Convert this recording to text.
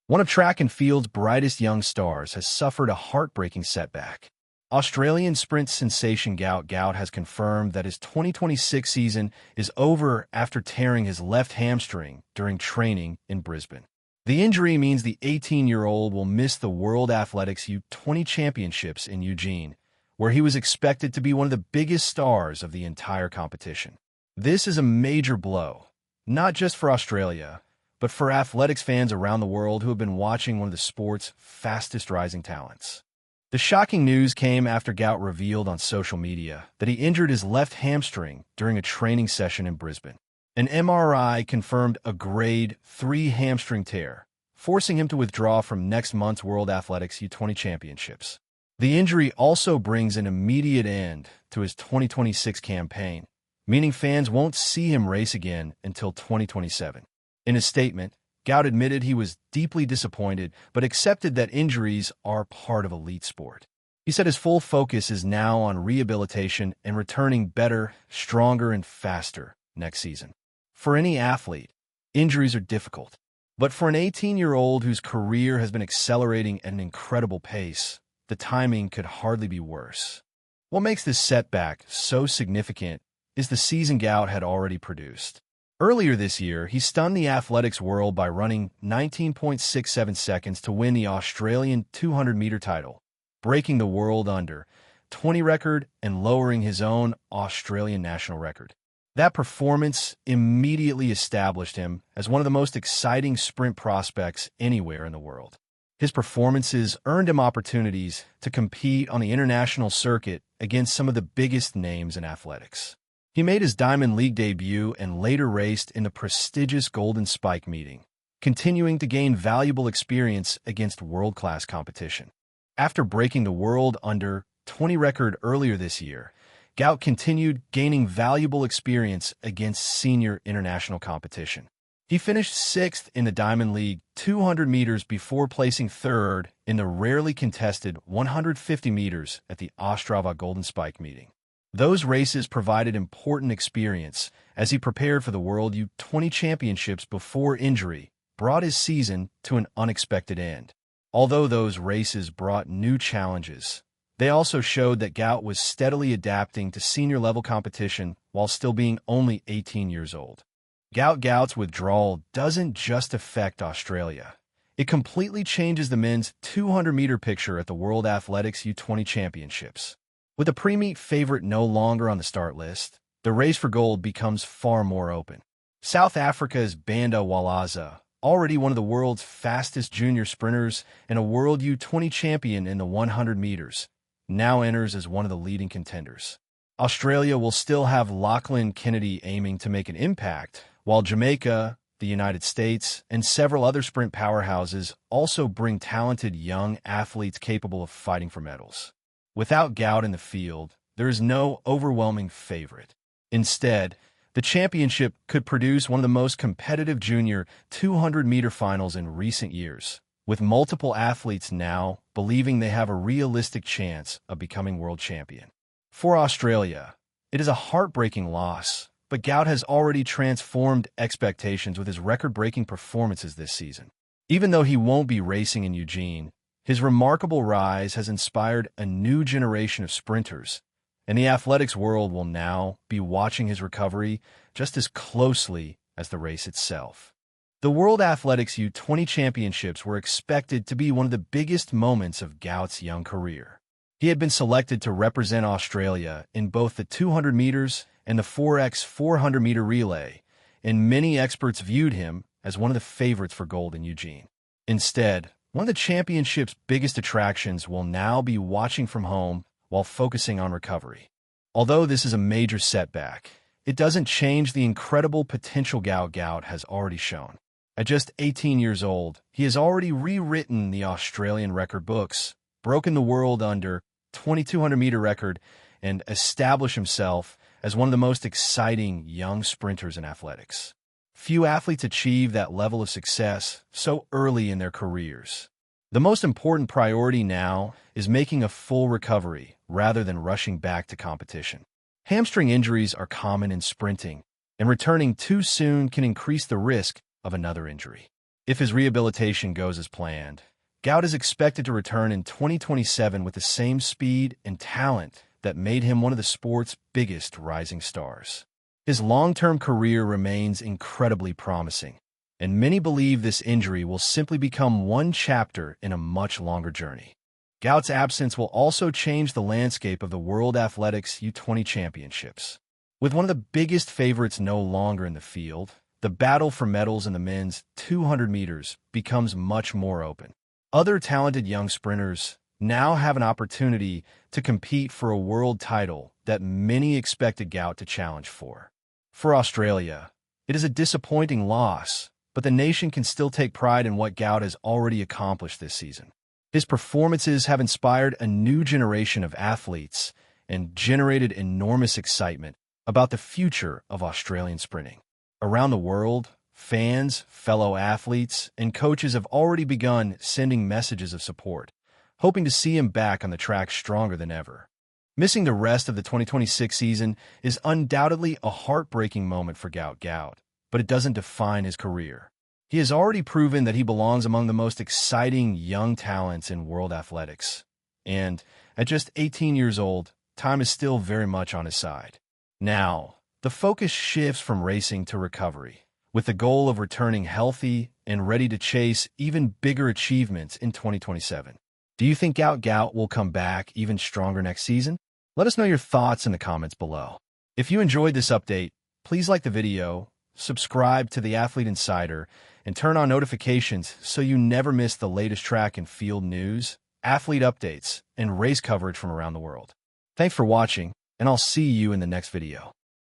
One of track and field's brightest young stars has suffered a heartbreaking setback. Australian sprint sensation Gout Gout has confirmed that his 2026 season is over after tearing his left hamstring during training in Brisbane. The injury means the 18-year-old will miss the World Athletics U20 Championships in Eugene, where he was expected to be one of the biggest stars of the entire competition. This is a major blow, not just for Australia, but for athletics fans around the world who have been watching one of the sport's fastest rising talents. The shocking news came after Gout revealed on social media that he injured his left hamstring during a training session in Brisbane. An MRI confirmed a grade 3 hamstring tear, forcing him to withdraw from next month's World Athletics U20 Championships. The injury also brings an immediate end to his 2026 campaign, meaning fans won't see him race again until 2027. In a statement, Gout admitted he was deeply disappointed but accepted that injuries are part of elite sport. He said his full focus is now on rehabilitation and returning better, stronger, and faster next season. For any athlete, injuries are difficult. But for an 18-year-old whose career has been accelerating at an incredible pace, the timing could hardly be worse. What makes this setback so significant is the season Gout had already produced. Earlier this year, he stunned the athletics world by running 19.67 seconds to win the Australian 200-meter title, breaking the world under 20 record and lowering his own Australian national record. That performance immediately established him as one of the most exciting sprint prospects anywhere in the world. His performances earned him opportunities to compete on the international circuit against some of the biggest names in athletics. He made his Diamond League debut and later raced in the prestigious Golden Spike meeting, continuing to gain valuable experience against world-class competition. After breaking the world under 20 record earlier this year, Gout continued gaining valuable experience against senior international competition. He finished 6th in the Diamond League 200 meters before placing 3rd in the rarely contested 150 meters at the Ostrava Golden Spike meeting. Those races provided important experience as he prepared for the World U20 Championships before injury brought his season to an unexpected end. Although those races brought new challenges, they also showed that Gout was steadily adapting to senior-level competition while still being only 18 years old. Gout Gout's withdrawal doesn't just affect Australia. It completely changes the men's 200-meter picture at the World Athletics U20 Championships. With the pre-meet favorite no longer on the start list, the race for gold becomes far more open. South Africa's Banda Walaza, already one of the world's fastest junior sprinters and a World U20 champion in the 100 meters, now enters as one of the leading contenders. Australia will still have Lachlan Kennedy aiming to make an impact, while Jamaica, the United States, and several other sprint powerhouses also bring talented young athletes capable of fighting for medals. Without Gout in the field, there is no overwhelming favorite. Instead, the championship could produce one of the most competitive junior 200-meter finals in recent years, with multiple athletes now believing they have a realistic chance of becoming world champion. For Australia, it is a heartbreaking loss, but Gout has already transformed expectations with his record-breaking performances this season. Even though he won't be racing in Eugene, his remarkable rise has inspired a new generation of sprinters, and the athletics world will now be watching his recovery just as closely as the race itself. The World Athletics U20 Championships were expected to be one of the biggest moments of Gout's young career. He had been selected to represent Australia in both the 200 meters and the 4x400 meter relay, and many experts viewed him as one of the favorites for gold in Eugene. Instead, one of the championship's biggest attractions will now be watching from home while focusing on recovery. Although this is a major setback, it doesn't change the incredible potential Gout Gout has already shown. At just 18 years old, he has already rewritten the Australian record books, broken the world under 2200-meter record, and established himself as one of the most exciting young sprinters in athletics. Few athletes achieve that level of success so early in their careers. The most important priority now is making a full recovery rather than rushing back to competition. Hamstring injuries are common in sprinting, and returning too soon can increase the risk of another injury. If his rehabilitation goes as planned, Gout is expected to return in 2027 with the same speed and talent that made him one of the sport's biggest rising stars. His long-term career remains incredibly promising, and many believe this injury will simply become one chapter in a much longer journey. Gout's absence will also change the landscape of the World Athletics U20 Championships. With one of the biggest favorites no longer in the field, the battle for medals in the men's 200 meters becomes much more open. Other talented young sprinters now have an opportunity to compete for a world title that many expected Gout to challenge for. For Australia, it is a disappointing loss, but the nation can still take pride in what Gout has already accomplished this season. His performances have inspired a new generation of athletes and generated enormous excitement about the future of Australian sprinting. Around the world, fans, fellow athletes, and coaches have already begun sending messages of support, hoping to see him back on the track stronger than ever. Missing the rest of the 2026 season is undoubtedly a heartbreaking moment for Gout Gout, but it doesn't define his career. He has already proven that he belongs among the most exciting young talents in world athletics. And at just 18 years old, time is still very much on his side. Now, the focus shifts from racing to recovery, with the goal of returning healthy and ready to chase even bigger achievements in 2027. Do you think Gout Gout will come back even stronger next season? Let us know your thoughts in the comments below. If you enjoyed this update, please like the video, subscribe to the Athlete Insider, and turn on notifications so you never miss the latest track and field news, athlete updates, and race coverage from around the world. Thanks for watching, and I'll see you in the next video.